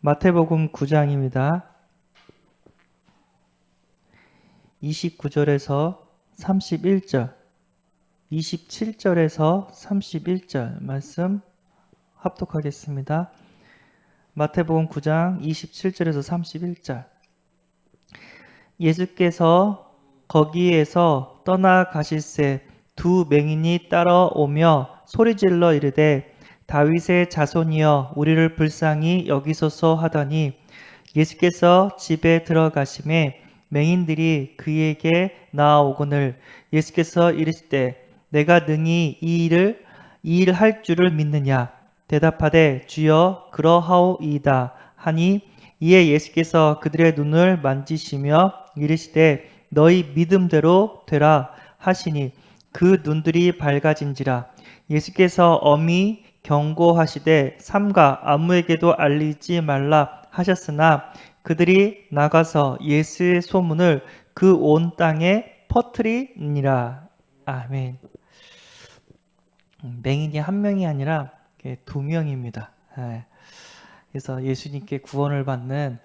마태복음 9장입니다. 29절에서 31절, 27절에서 31절 말씀 합독하겠습니다. 마태복음 9장 27절에서 31절. 예수께서 거기에서 떠나가실새 두 맹인이 따라오며 소리질러 이르되 다윗의 자손이여 우리를 불쌍히 여기소서 하더니 예수께서 집에 들어가심에 맹인들이 그에게 나아오거늘 예수께서 이르시되 내가 능히 이 일 할 줄을 믿느냐 대답하되 주여 그러하오이다 하니 이에 예수께서 그들의 눈을 만지시며 이르시되 너희 믿음대로 되라 하시니 그 눈들이 밝아진지라. 예수께서 엄히 경고하시되 삼가 아무에게도 알리지 말라 하셨으나 그들이 나가서 예수의 소문을 그 온 땅에 퍼뜨리니라. 아멘. 맹인이 한 명이 아니라 두 명입니다. 그래서 예수님께 구원을 받는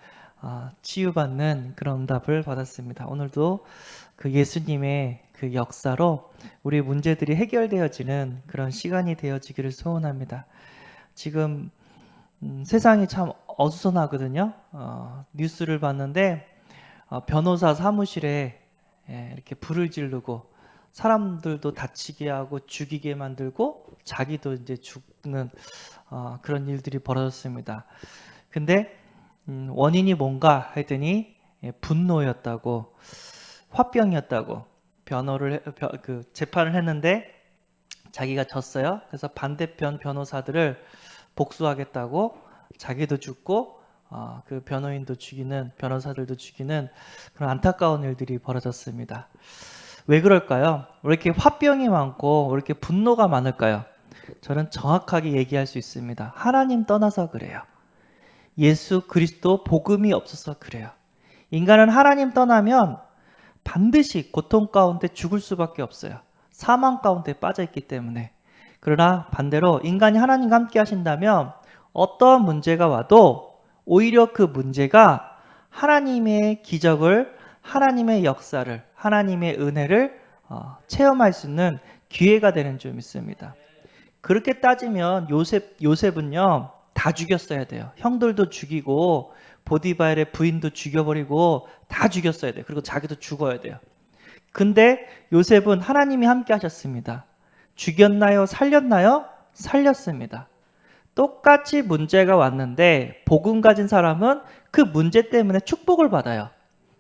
치유받는 그런 응답을 받았습니다. 오늘도 그 예수님의 그 역사로 우리 문제들이 해결되어지는 그런 시간이 되어지기를 소원합니다. 지금 세상이 참 어수선하거든요. 뉴스를 봤는데 변호사 사무실에 이렇게 불을 지르고 사람들도 다치게 하고 죽이게 만들고 자기도 이제 죽는 그런 일들이 벌어졌습니다. 근데 원인이 뭔가 했더니 분노였다고, 화병이었다고 재판을 했는데 자기가 졌어요. 그래서 반대편 변호사들을 복수하겠다고 자기도 죽고 그 변호인도 죽이는, 변호사들도 죽이는 그런 안타까운 일들이 벌어졌습니다. 왜 그럴까요? 왜 이렇게 화병이 많고 왜 이렇게 분노가 많을까요? 저는 정확하게 얘기할 수 있습니다. 하나님 떠나서 그래요. 예수 그리스도 복음이 없어서 그래요. 인간은 하나님 떠나면 반드시 고통 가운데 죽을 수밖에 없어요. 사망 가운데 빠져있기 때문에. 그러나 반대로 인간이 하나님과 함께 하신다면 어떠한 문제가 와도 오히려 그 문제가 하나님의 기적을, 하나님의 역사를, 하나님의 은혜를 체험할 수 있는 기회가 되는 줄 믿습니다. 그렇게 따지면 요셉은요 다 죽였어야 돼요. 형들도 죽이고 보디발의 부인도 죽여버리고 다 죽였어야 돼요. 그리고 자기도 죽어야 돼요. 근데 요셉은 하나님이 함께 하셨습니다. 죽였나요? 살렸나요? 살렸습니다. 똑같이 문제가 왔는데 복음 가진 사람은 그 문제 때문에 축복을 받아요.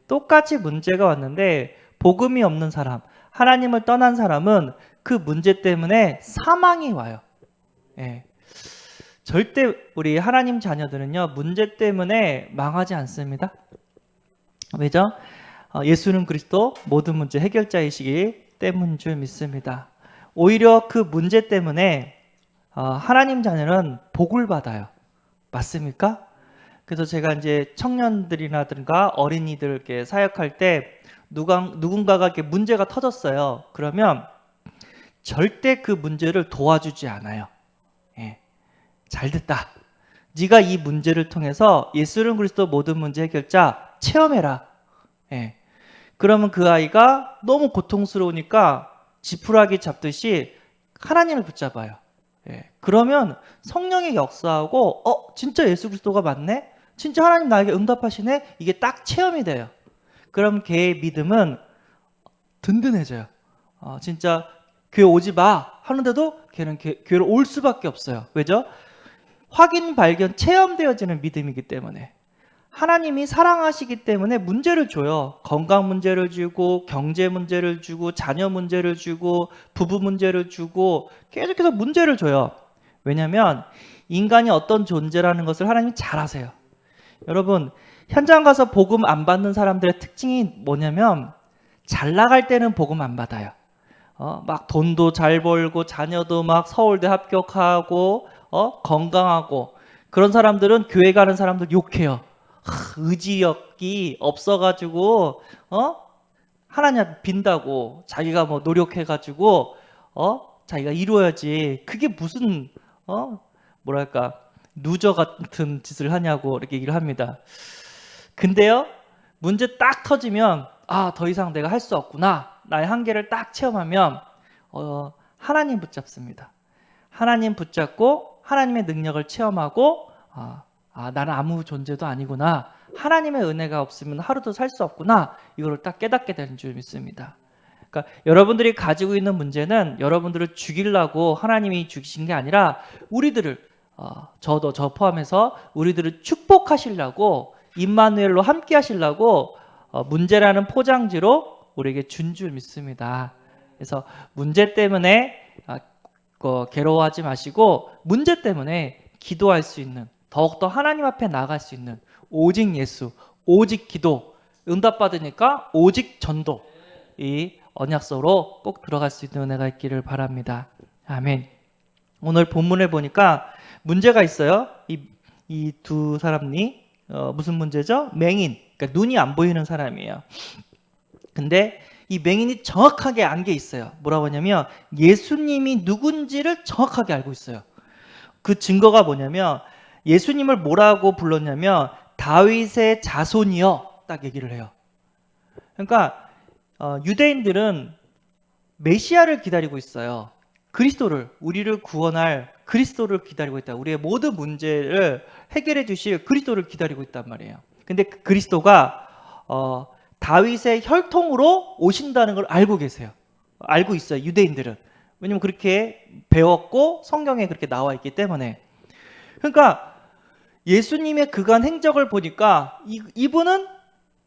똑같이 문제가 왔는데 복음이 없는 사람, 하나님을 떠난 사람은 그 문제 때문에 사망이 와요. 절대 우리 하나님 자녀들은요 문제 때문에 망하지 않습니다. 왜죠? 예수는 그리스도 모든 문제 해결자이시기 때문인 줄 믿습니다. 오히려 그 문제 때문에 하나님 자녀는 복을 받아요. 맞습니까? 그래서 제가 이제 청년들이라든가 어린이들께 사역할 때 누군가가 이렇게 문제가 터졌어요. 그러면 절대 그 문제를 도와주지 않아요. 잘 됐다. 네가 이 문제를 통해서 예수는 그리스도 모든 문제 해결자 체험해라. 그러면 그 아이가 너무 고통스러우니까 지푸라기 잡듯이 하나님을 붙잡아요. 그러면 성령의 역사하고 진짜 예수 그리스도가 맞네? 진짜 하나님 나에게 응답하시네? 이게 딱 체험이 돼요. 그럼 걔의 믿음은 든든해져요. 진짜 교회 오지 마 하는데도 걔는 교회를 올 수밖에 없어요. 왜죠? 확인, 발견, 체험되어지는 믿음이기 때문에. 하나님이 사랑하시기 때문에 문제를 줘요. 건강 문제를 주고 경제 문제를 주고 자녀 문제를 주고 부부 문제를 주고 계속해서 문제를 줘요. 왜냐하면 인간이 어떤 존재라는 것을 하나님이 잘 아세요. 여러분 현장 가서 복음 안 받는 사람들의 특징이 뭐냐면 잘 나갈 때는 복음 안 받아요. 막 돈도 잘 벌고 자녀도 막 서울대 합격하고 건강하고 그런 사람들은 교회 가는 사람들 욕해요. 의지력이 없어가지고 하나님 앞에 빈다고 자기가 뭐 노력해가지고 자기가 이루어야지. 그게 무슨 뭐랄까 누저 같은 짓을 하냐고 이렇게 얘기를 합니다. 근데요, 문제 딱 터지면 더 이상 내가 할 수 없구나, 나의 한계를 딱 체험하면 하나님 붙잡습니다. 하나님 붙잡고 하나님의 능력을 체험하고 나는 아무 존재도 아니구나, 하나님의 은혜가 없으면 하루도 살 수 없구나, 이거를 딱 깨닫게 되는 줄 믿습니다. 그러니까 여러분들이 가지고 있는 문제는 여러분들을 죽이려고 하나님이 죽이신 게 아니라 우리들을 저도 저 포함해서 우리들을 축복하시려고, 임마누엘로 함께 하시려고 문제라는 포장지로 우리에게 준 줄 믿습니다. 그래서 문제 때문에 괴로워하지 마시고, 문제 때문에 기도할 수 있는, 더욱더 하나님 앞에 나아갈 수 있는 오직 예수, 오직 기도, 응답받으니까 오직 전도, 이 언약서로 꼭 들어갈 수 있는 은혜가 있기를 바랍니다. 아멘. 오늘 본문을 보니까 문제가 있어요. 이 두 사람이 무슨 문제죠? 맹인, 그러니까 눈이 안 보이는 사람이에요. 근데 이 맹인이 정확하게 안 게 있어요. 뭐라고 하냐면 예수님이 누군지를 정확하게 알고 있어요. 그 증거가 뭐냐면 예수님을 뭐라고 불렀냐면 다윗의 자손이여, 딱 얘기를 해요. 그러니까 유대인들은 메시아를 기다리고 있어요. 그리스도를, 우리를 구원할 그리스도를 기다리고 있다. 우리의 모든 문제를 해결해 주실 그리스도를 기다리고 있단 말이에요. 근데 그 그리스도가 다윗의 혈통으로 오신다는 걸 알고 계세요. 알고 있어요, 유대인들은. 왜냐면 그렇게 배웠고 성경에 그렇게 나와 있기 때문에. 그러니까 예수님의 그간 행적을 보니까 이분은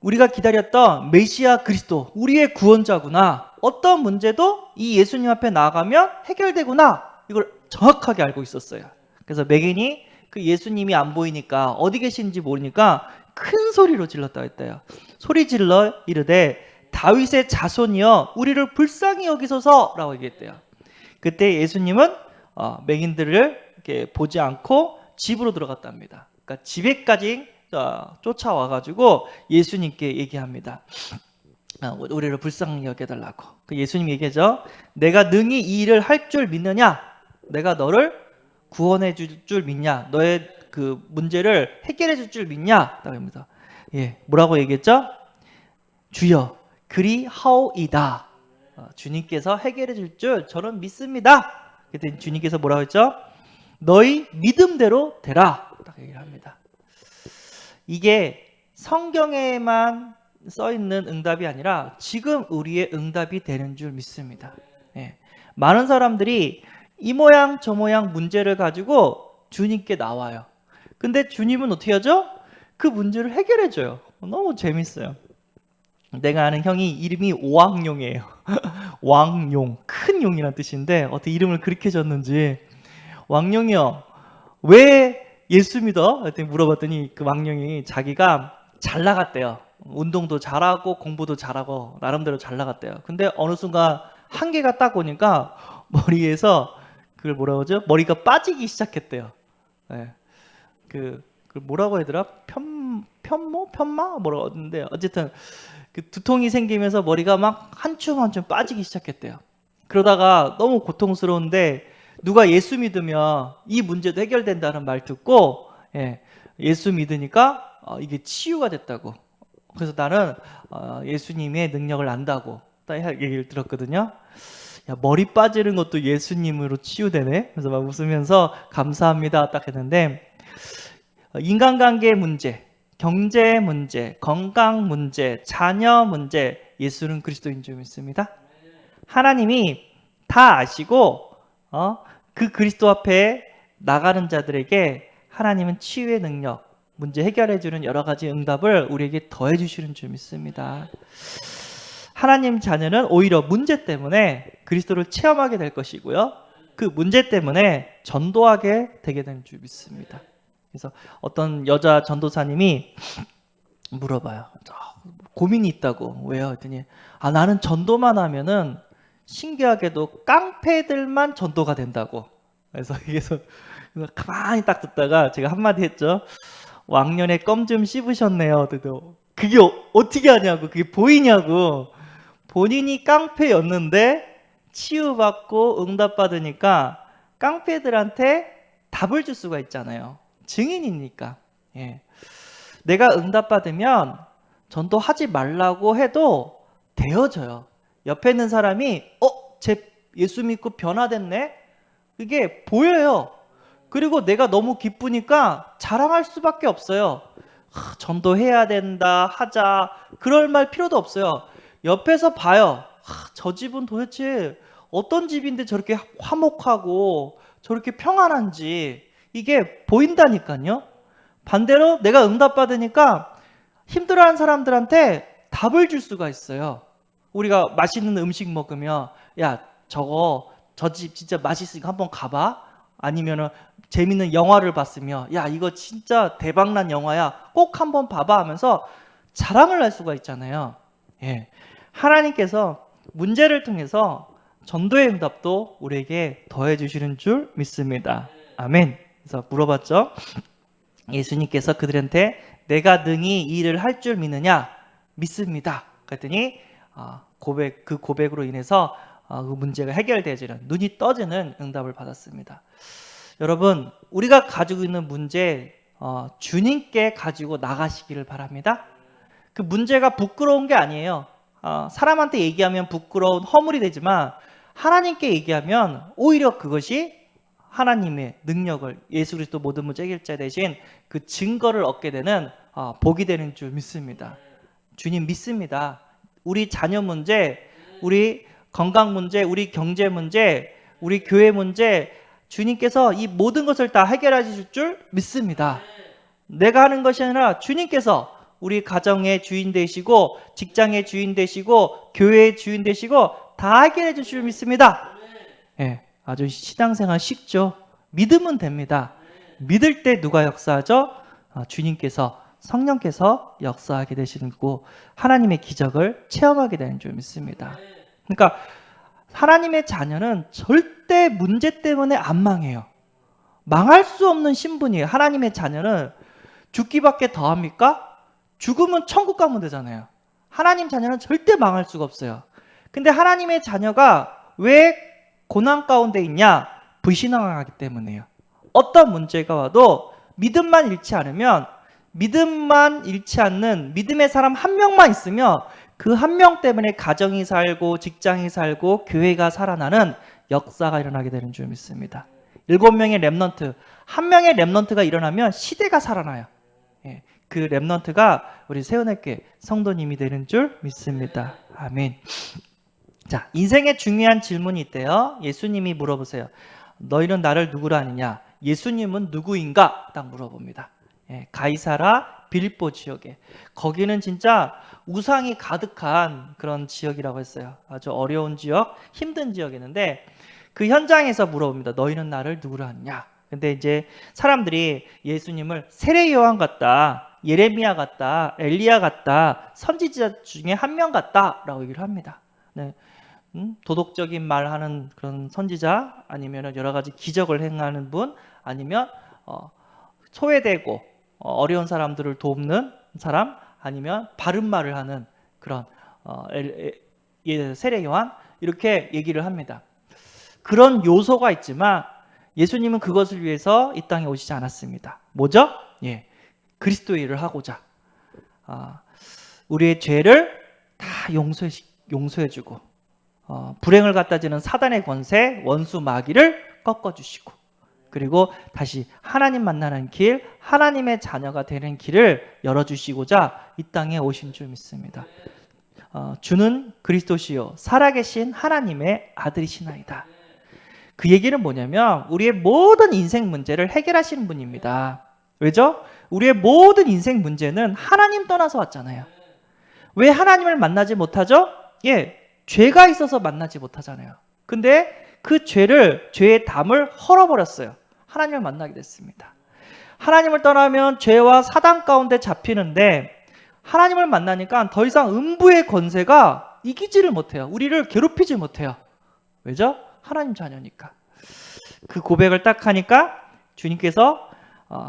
우리가 기다렸던 메시아 그리스도, 우리의 구원자구나, 어떤 문제도 이 예수님 앞에 나아가면 해결되구나, 이걸 정확하게 알고 있었어요. 그래서 맹인이 그 예수님이 안 보이니까, 어디 계신지 모르니까 큰 소리로 질렀다고 했대요. 소리 질러 이르되 다윗의 자손이여 우리를 불쌍히 여기소서 라고 얘기했대요. 그때 예수님은 맹인들을 이렇게 보지 않고 집으로 들어갔답니다. 그러니까 집에까지 쫓아와가지고 예수님께 얘기합니다. 우리를 불쌍히 여겨달라고. 그 예수님 얘기하죠. 내가 능히 이 일을 할 줄 믿느냐? 내가 너를 구원해 줄 줄 믿냐? 너의 그 문제를 해결해 줄 줄 믿냐? 라고 합니다. 뭐라고 얘기했죠? 주여 그리하오이다. 주님께서 해결해 줄 줄 저는 믿습니다. 그때 주님께서 뭐라고 했죠? 너희 믿음대로 되라, 딱 얘기를 합니다. 이게 성경에만 써 있는 응답이 아니라 지금 우리의 응답이 되는 줄 믿습니다. 많은 사람들이 이 모양 저 모양 문제를 가지고 주님께 나와요. 근데 주님은 어떻게 하죠? 그 문제를 해결해 줘요. 너무 재밌어요. 내가 아는 형이 이름이 왕용이에요. 왕용, 큰 용이란 뜻인데 어떻게 이름을 그렇게 졌는지. 왕용이요, 왜 예수 믿어? 그랬더니 물어봤더니 그 왕용이 자기가 잘 나갔대요. 운동도 잘하고 공부도 잘하고 나름대로 잘 나갔대요. 근데 어느 순간 한계가 딱 오니까 머리에서 그걸 뭐라고 하죠? 머리가 빠지기 시작했대요. 그 뭐라고 하더라? 편마? 뭐라고 하던데 어쨌든 그 두통이 생기면서 머리가 막 한 춤 한 춤 빠지기 시작했대요. 그러다가 너무 고통스러운데 누가 예수 믿으면 이 문제도 해결된다는 말 듣고 예수 믿으니까 이게 치유가 됐다고. 그래서 나는 예수님의 능력을 안다고 딱 얘기를 들었거든요. 야, 머리 빠지는 것도 예수님으로 치유되네. 그래서 막 웃으면서 감사합니다 딱 했는데, 인간관계 문제, 경제 문제, 건강 문제, 자녀 문제, 예수는 그리스도인 줄 믿습니다. 하나님이 다 아시고 그 그리스도 앞에 나가는 자들에게 하나님은 치유의 능력, 문제 해결해 주는 여러 가지 응답을 우리에게 더해 주시는 줄 믿습니다. 하나님 자녀는 오히려 문제 때문에 그리스도를 체험하게 될 것이고요, 그 문제 때문에 전도하게 되게 되는 줄 믿습니다. 그래서 어떤 여자 전도사님이 물어봐요. 고민이 있다고. 왜요? 했더니 나는 전도만 하면은 신기하게도 깡패들만 전도가 된다고. 그래서 가만히 딱 듣다가 제가 한마디 했죠. 왕년에 껌 좀 씹으셨네요. 그게 어떻게 하냐고, 그게 보이냐고. 본인이 깡패였는데 치유받고 응답받으니까 깡패들한테 답을 줄 수가 있잖아요. 증인이니까. 예. 내가 응답받으면 전도하지 말라고 해도 되어져요. 옆에 있는 사람이 쟤 예수 믿고 변화됐네? 그게 보여요. 그리고 내가 너무 기쁘니까 자랑할 수밖에 없어요. 전도해야 된다, 하자, 그럴 말 필요도 없어요. 옆에서 봐요. 저 집은 도대체 어떤 집인데 저렇게 화목하고 저렇게 평안한지 이게 보인다니까요. 반대로 내가 응답받으니까 힘들어하는 사람들한테 답을 줄 수가 있어요. 우리가 맛있는 음식 먹으면 야, 저 집 진짜 맛있으니까 한번 가봐. 아니면은 재밌는 영화를 봤으면 야, 이거 진짜 대박난 영화야. 꼭 한번 봐봐 하면서 자랑을 할 수가 있잖아요. 예. 하나님께서 문제를 통해서 전도의 응답도 우리에게 더해 주시는 줄 믿습니다. 아멘. 그래서 물어봤죠. 예수님께서 그들한테 내가 능히 이 일을 할 줄 믿느냐? 믿습니다. 그랬더니 그 고백으로 인해서 그 문제가 해결되지는, 눈이 떠지는 응답을 받았습니다. 여러분, 우리가 가지고 있는 문제 주님께 가지고 나가시기를 바랍니다. 그 문제가 부끄러운 게 아니에요. 사람한테 얘기하면 부끄러운 허물이 되지만 하나님께 얘기하면 오히려 그것이 하나님의 능력을, 예수 그리스도 모든 문제 해결자 대신 그 증거를 얻게 되는 복이 되는 줄 믿습니다. 주님 믿습니다. 우리 자녀 문제, 우리 건강 문제, 우리 경제 문제, 우리 교회 문제, 주님께서 이 모든 것을 다 해결해 주실 줄 믿습니다. 내가 하는 것이 아니라 주님께서 우리 가정의 주인 되시고 직장의 주인 되시고 교회의 주인 되시고 다 해결해 주실 줄 믿습니다. 예, 아주 신앙생활 쉽죠. 믿으면 됩니다. 믿을 때 누가 역사하죠? 주님께서, 성령께서 역사하게 되시고 하나님의 기적을 체험하게 되는 줄 믿습니다. 그러니까 하나님의 자녀는 절대 문제 때문에 안 망해요. 망할 수 없는 신분이에요. 하나님의 자녀는 죽기밖에 더합니까? 죽으면 천국 가면 되잖아요. 하나님 자녀는 절대 망할 수가 없어요. 근데 하나님의 자녀가 왜 고난 가운데 있냐? 불신앙하기 때문이에요. 어떤 문제가 와도 믿음만 잃지 않으면, 믿음만 잃지 않는 믿음의 사람 한 명만 있으면 그 한 명 때문에 가정이 살고 직장이 살고 교회가 살아나는 역사가 일어나게 되는 줄 믿습니다. 7명의 렘넌트, 한 명의 렘넌트가 일어나면 시대가 살아나요. 예, 그 렘넌트가 우리 세운의교회 성도님이 되는 줄 믿습니다. 아멘. 자, 인생에 중요한 질문이 있대요. 예수님이 물어보세요. 너희는 나를 누구라 하느냐? 예수님은 누구인가? 딱 물어봅니다. 예, 가이사라 빌립보 지역에, 거기는 진짜 우상이 가득한 그런 지역이라고 했어요. 아주 어려운 지역, 힘든 지역이었는데 그 현장에서 물어봅니다. 너희는 나를 누구라 하느냐? 근데 이제 사람들이 예수님을 세례 요한 같다, 예레미야 같다, 엘리야 같다, 선지자 중에 한 명 같다라고 얘기를 합니다. 네. 도덕적인 말하는 그런 선지자, 아니면 여러 가지 기적을 행하는 분, 아니면 소외되고 어려운 사람들을 돕는 사람, 아니면 바른 말을 하는 그런 세례 요한, 이렇게 얘기를 합니다. 그런 요소가 있지만 예수님은 그것을 위해서 이 땅에 오시지 않았습니다. 뭐죠? 예, 그리스도의 일을 하고자 우리의 죄를 다 용서해주고 불행을 갖다 주는 사단의 권세, 원수 마귀를 꺾어주시고, 그리고 다시 하나님 만나는 길, 하나님의 자녀가 되는 길을 열어주시고자 이 땅에 오신 줄 믿습니다. 주는 그리스도시요 살아계신 하나님의 아들이시나이다. 그 얘기는 뭐냐면 우리의 모든 인생 문제를 해결하시는 분입니다. 왜죠? 우리의 모든 인생 문제는 하나님 떠나서 왔잖아요. 왜 하나님을 만나지 못하죠? 예, 죄가 있어서 만나지 못하잖아요. 근데 그 죄의 담을 헐어버렸어요. 하나님을 만나게 됐습니다. 하나님을 떠나면 죄와 사단 가운데 잡히는데 하나님을 만나니까 더 이상 음부의 권세가 이기지를 못해요. 우리를 괴롭히지 못해요. 왜죠? 하나님 자녀니까. 그 고백을 딱 하니까 주님께서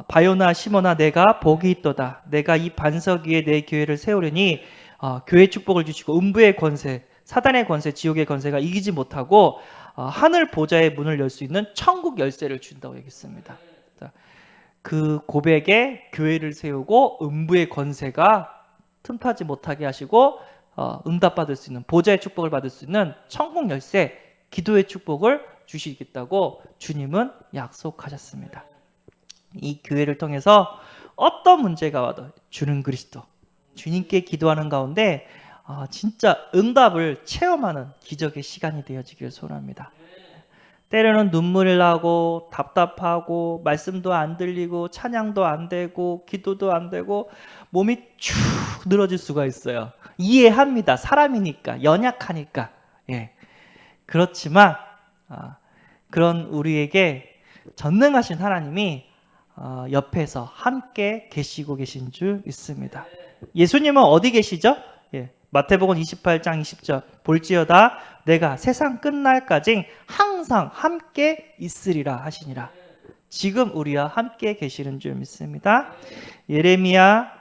바요나 시몬아 내가 복이 있도다. 내가 이 반석 위에 내 교회를 세우려니 교회 축복을 주시고 음부의 권세, 사단의 권세, 지옥의 권세가 이기지 못하고 하늘 보좌의 문을 열 수 있는 천국 열쇠를 준다고 얘기했습니다. 그 고백에 교회를 세우고 음부의 권세가 틈타지 못하게 하시고 응답받을 수 있는, 보좌의 축복을 받을 수 있는 천국 열쇠, 기도의 축복을 주시겠다고 주님은 약속하셨습니다. 이 교회를 통해서 어떤 문제가 와도 주는 그리스도, 주님께 기도하는 가운데 진짜 응답을 체험하는 기적의 시간이 되어지기를 소원합니다. 때로는 눈물이 나고 답답하고 말씀도 안 들리고 찬양도 안 되고 기도도 안 되고 몸이 축 늘어질 수가 있어요. 이해합니다. 사람이니까, 연약하니까. 예. 그렇지만 그런 우리에게 전능하신 하나님이 옆에서 함께 계시고 계신 줄 믿습니다. 예수님은 어디 계시죠? 예. 마태복음 28장 20절 볼지어다 내가 세상 끝날까지 항상 함께 있으리라 하시니라. 지금 우리와 함께 계시는 줄 믿습니다. 예레미야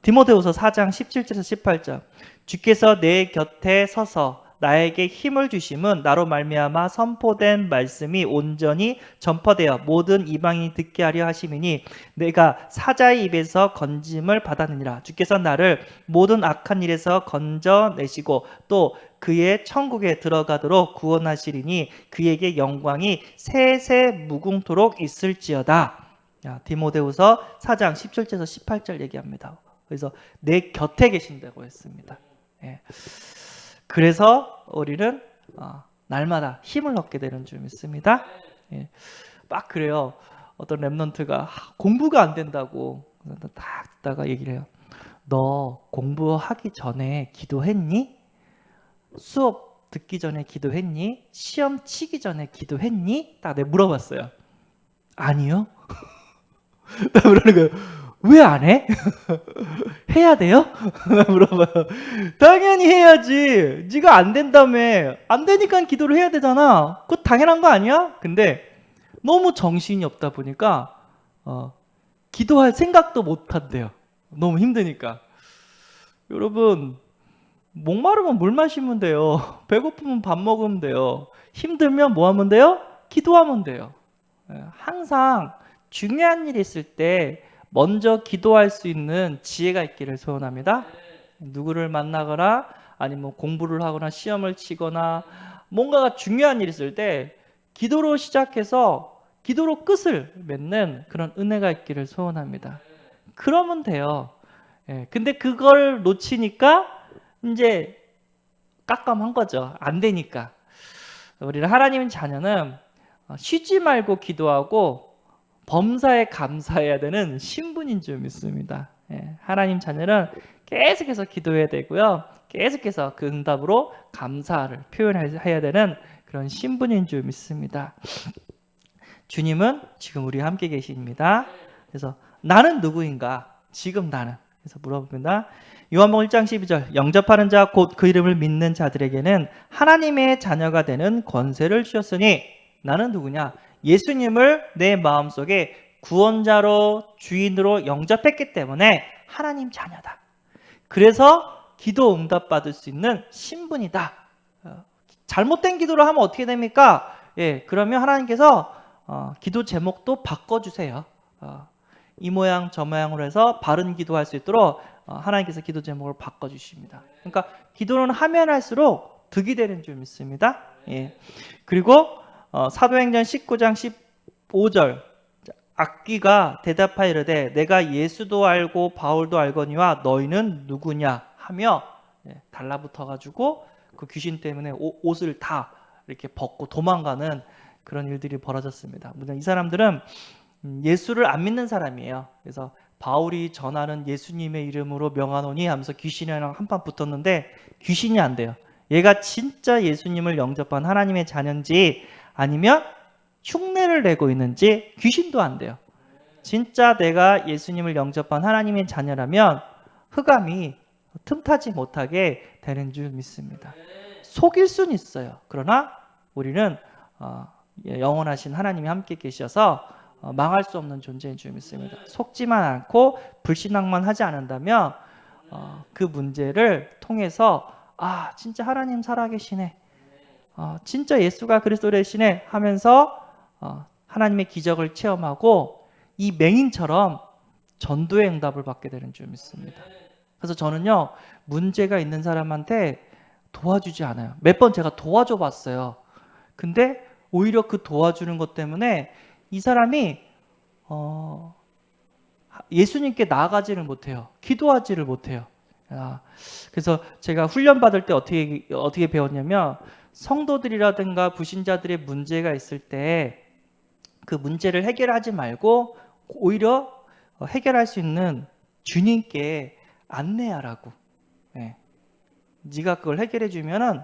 디모데후서 4장 17절에서 18절 주께서 내 곁에 서서 나에게 힘을 주심은 나로 말미암아 선포된 말씀이 온전히 전파되어 모든 이방인이 듣게 하려 하심이니 내가 사자의 입에서 건짐을 받았느니라. 주께서 나를 모든 악한 일에서 건져내시고 또 그의 천국에 들어가도록 구원하시리니 그에게 영광이 세세 무궁토록 있을지어다. 디모데후서 4장 17절에서 18절 얘기합니다. 그래서 내 곁에 계신다고 했습니다. 예. 그래서 우리는 날마다 힘을 얻게 되는 줄 믿습니다. 예. 막 그래요. 어떤 랩런트가 공부가 안 된다고 딱 듣다가 얘기를 해요. 너 공부하기 전에 기도했니? 수업 듣기 전에 기도했니? 시험 치기 전에 기도했니? 딱 내가 물어봤어요. 아니요. 나 그러는 거예요. 왜 안 해? 해야 돼요? 물어봐요. 당연히 해야지. 네가 안 된다며. 안 되니까 기도를 해야 되잖아. 그거 당연한 거 아니야? 근데 너무 정신이 없다 보니까 기도할 생각도 못 한대요. 너무 힘드니까. 여러분, 목마르면 물 마시면 돼요. 배고프면 밥 먹으면 돼요. 힘들면 뭐 하면 돼요? 기도하면 돼요. 항상 중요한 일이 있을 때 먼저 기도할 수 있는 지혜가 있기를 소원합니다. 누구를 만나거나 아니면 공부를 하거나 시험을 치거나 뭔가가 중요한 일이 있을 때 기도로 시작해서 기도로 끝을 맺는 그런 은혜가 있기를 소원합니다. 그러면 돼요. 근데 그걸 놓치니까 이제 깜깜한 거죠. 안 되니까. 우리는 하나님의 자녀는 쉬지 말고 기도하고 범사에 감사해야 되는 신분인 줄 믿습니다. 하나님 자녀는 계속해서 기도해야 되고요. 계속해서 그 응답으로 감사를 표현해야 되는 그런 신분인 줄 믿습니다. 주님은 지금 우리와 함께 계십니다. 그래서 나는 누구인가? 지금 나는. 그래서 물어봅니다. 요한복음 1장 12절 영접하는 자 곧 그 이름을 믿는 자들에게는 하나님의 자녀가 되는 권세를 주셨으니 나는 누구냐? 예수님을 내 마음속에 구원자로 주인으로 영접했기 때문에 하나님 자녀다. 그래서 기도 응답받을 수 있는 신분이다. 잘못된 기도를 하면 어떻게 됩니까? 그러면 하나님께서 기도 제목도 바꿔주세요. 이 모양 저 모양으로 해서 바른 기도할 수 있도록 하나님께서 기도 제목을 바꿔주십니다. 그러니까 기도는 하면 할수록 득이 되는 줄 믿습니다. 그리고 사도행전 19장 15절 악귀가 대답하여 이르되 내가 예수도 알고 바울도 알거니와 너희는 누구냐 하며 달라붙어 가지고 그 귀신 때문에 옷을 다 이렇게 벗고 도망가는 그런 일들이 벌어졌습니다. 이 사람들은 예수를 안 믿는 사람이에요. 그래서 바울이 전하는 예수님의 이름으로 명하노니 하면서 귀신이랑 한판 붙었는데 귀신이 안 돼요. 얘가 진짜 예수님을 영접한 하나님의 자녀인지 아니면 흉내를 내고 있는지 귀신도 안 돼요. 진짜 내가 예수님을 영접한 하나님의 자녀라면 흑암이 틈타지 못하게 되는 줄 믿습니다. 속일 수는 있어요. 그러나 우리는 영원하신 하나님이 함께 계셔서 망할 수 없는 존재인 줄 믿습니다. 속지만 않고 불신앙만 하지 않는다면 그 문제를 통해서 진짜 하나님 살아계시네, 진짜 예수가 그리스도 되시네 하면서 하나님의 기적을 체험하고 이 맹인처럼 전도의 응답을 받게 되는 줄 믿습니다. 그래서 저는요, 문제가 있는 사람한테 도와주지 않아요. 몇 번 제가 도와줘 봤어요. 근데 오히려 그 도와주는 것 때문에 이 사람이 예수님께 나아가지를 못해요. 기도하지를 못해요. 그래서 제가 훈련 받을 때 어떻게 배웠냐면, 성도들이라든가 불신자들의 문제가 있을 때 그 문제를 해결하지 말고 오히려 해결할 수 있는 주님께 안내하라고. 네. 네가 그걸 해결해 주면은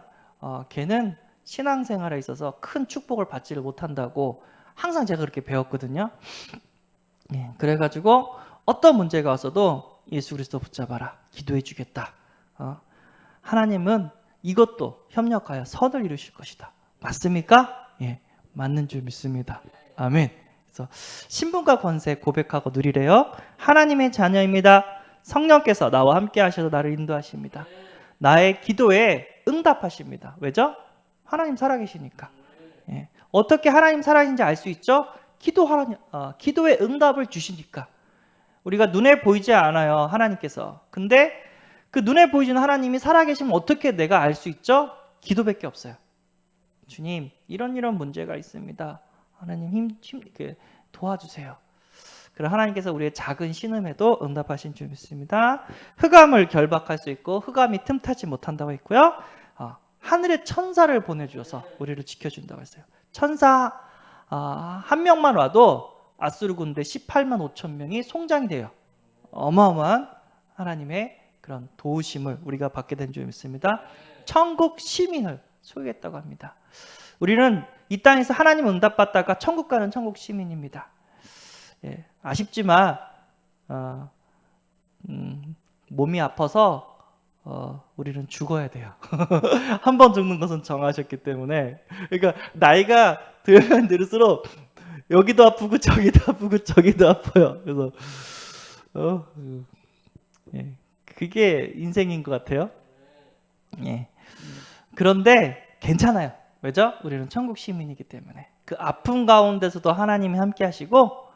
걔는 신앙생활에 있어서 큰 축복을 받지를 못한다고 항상 제가 그렇게 배웠거든요. 네. 그래가지고 어떤 문제가 왔어도 예수 그리스도 붙잡아라, 기도해 주겠다. 하나님은 이것도 협력하여 선을 이루실 것이다. 맞습니까? 예, 맞는 줄 믿습니다. 아멘. 그래서 신분과 권세 고백하고 누리래요. 하나님의 자녀입니다. 성령께서 나와 함께 하셔서 나를 인도하십니다. 나의 기도에 응답하십니다. 왜죠? 하나님 살아계시니까. 예. 어떻게 하나님 살아계신지 알 수 있죠? 기도의 응답을 주시니까. 우리가 눈에 보이지 않아요, 하나님께서. 근데 그 눈에 보이지는 하나님이 살아계시면 어떻게 내가 알 수 있죠? 기도밖에 없어요. 주님, 이런 문제가 있습니다. 하나님 도와주세요. 그럼 하나님께서 우리의 작은 신음에도 응답하신 줄 믿습니다. 흑암을 결박할 수 있고 흑암이 틈타지 못한다고 했고요. 하늘의 천사를 보내주셔서 우리를 지켜준다고 했어요. 천사 한 명만 와도 아수르 군대 18만 5천 명이 송장이 돼요. 어마어마한 하나님의 그런 도우심을 우리가 받게 된 줄 믿습니다. 천국 시민을 소유했다고 합니다. 우리는 이 땅에서 하나님 응답받다가 천국 가는 천국 시민입니다. 예, 아쉽지만 몸이 아파서 우리는 죽어야 돼요. 한 번 죽는 것은 정하셨기 때문에. 그러니까 나이가 들면 들수록 여기도 아프고 저기도 아프고 저기도 아파요. 그래서 예, 그게 인생인 것 같아요. 예. 그런데 괜찮아요. 왜죠? 우리는 천국 시민이기 때문에. 그 아픔 가운데서도 하나님이 함께 하시고,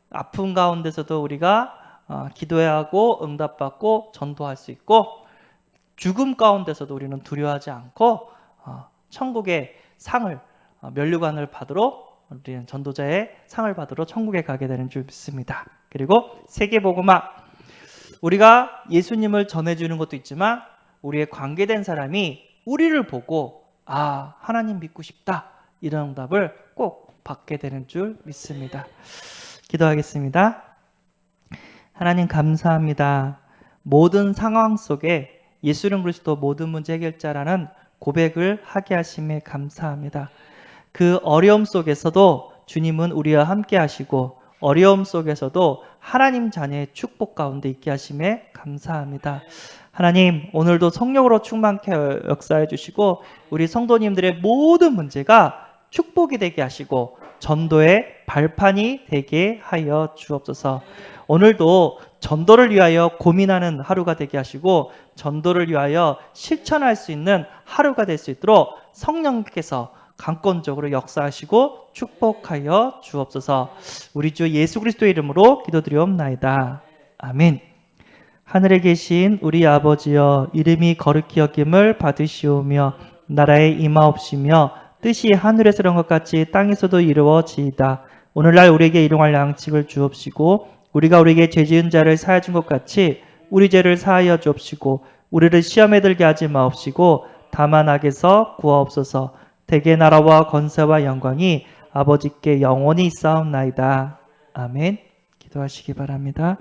아픔 가운데서도 우리가 기도해야 하고 응답받고 전도할 수 있고, 죽음 가운데서도 우리는 두려워하지 않고 천국의 상을, 면류관을 받으러, 우리는 전도자의 상을 받으러 천국에 가게 되는 줄 믿습니다. 그리고 세계복음화, 우리가 예수님을 전해주는 것도 있지만 우리의 관계된 사람이 우리를 보고 하나님 믿고 싶다, 이런 응답을 꼭 받게 되는 줄 믿습니다. 기도하겠습니다. 하나님 감사합니다. 모든 상황 속에 예수는 그리스도 모든 문제 해결자라는 고백을 하게 하심에 감사합니다. 그 어려움 속에서도 주님은 우리와 함께 하시고, 어려움 속에서도 하나님 자녀의 축복 가운데 있게 하심에 감사합니다. 하나님, 오늘도 성령으로 충만케 역사해 주시고 우리 성도님들의 모든 문제가 축복이 되게 하시고 전도의 발판이 되게 하여 주옵소서. 오늘도 전도를 위하여 고민하는 하루가 되게 하시고 전도를 위하여 실천할 수 있는 하루가 될 수 있도록 성령께서 강권적으로 역사하시고 축복하여 주옵소서. 우리 주 예수 그리스도의 이름으로 기도드리옵나이다. 아멘. 하늘에 계신 우리 아버지여, 이름이 거룩히 여김을 받으시오며 나라에 임하옵시며 뜻이 하늘에서 이룬 것 같이 땅에서도 이루어지이다. 오늘날 우리에게 일용할 양식을 주옵시고 우리가 우리에게 죄 지은 자를 사하여 준 것 같이 우리 죄를 사하여 주옵시고 우리를 시험에 들게 하지 마옵시고 다만 악에서 구하옵소서. 대개 나라와 권세와 영광이 아버지께 영원히 있사옵나이다. 아멘. 기도하시기 바랍니다.